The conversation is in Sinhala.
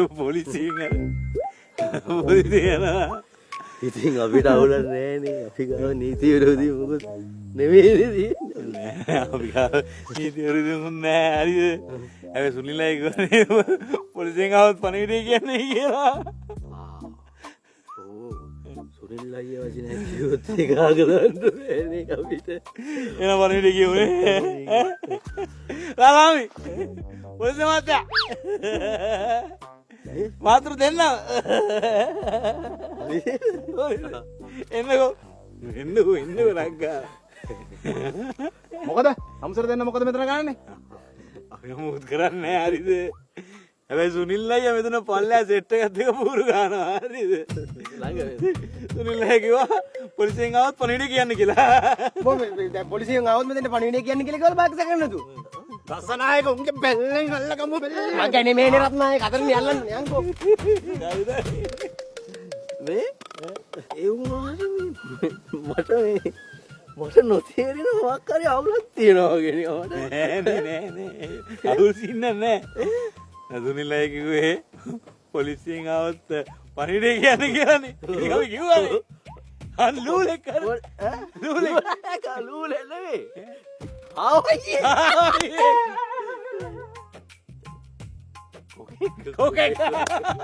පොලිසියෙන් ඉතින් අපිට අවුලක් නෑනේ. අපි ගාව නීති විරෝධී මොකද නෙමෙයි තියෙන්නේ. අපි ගාව නීති විරෝධී නෑ හරිද? හැබැයි සුනිලයි කියන්නේ පොලිසියෙන් ආවොත් පණිවිඩය කියන්නේ කියලා. සුනිල් අයියා වචනයක් කිව්වොත් ඒක ආගලන්න බෑනේ අපිට. එන පණිවිඩය කියුනේ. රාමි පොලිසිය මහත්තයා මාතෘ දෙන්න එන්නකෝ රංගා මොකද අම්සර දෙන්න මොකද මෙතන ගන්නනේ අපි මොකද කරන්නේ හරිද හැබැයි සුනිල් අයියා මෙතන පල්ලෑ සෙට් එකත් එක පුරු ගන්නවා හරිද සුනිල් අයියා කිව්වා පොලිසියෙන් ආවොත් පණිවිඩය කියන්න කියලා දැන් පොලිසියෙන් ආවොත් මෙතන පණිවිඩය කියන්න කියලා කියලා බාක් සැකන්න නතු රසනායක උන්ගේ බැල්ලෙන් අල්ලගමු බැල්ලෙන් මං කියන්නේ මේනේ රත්නායක අතරින් යල්ලන්න යන්කෝ මේ ඒ වුණාට මට නොතේරෙන මොකක් හරි අවුලක් තියෙනවා වගේ නේ නෑ අවුල් සින්න නෑ සුනිල් අයියා කිව්වේ පොලිසියෙන් ආවොත් පණිවිඩය කියන්න කියලානේ ඒක අපි කිව්වානේ අල්ලූලෙක් කර ලූලේ නෙවෙයි ආවයි කොකෙක්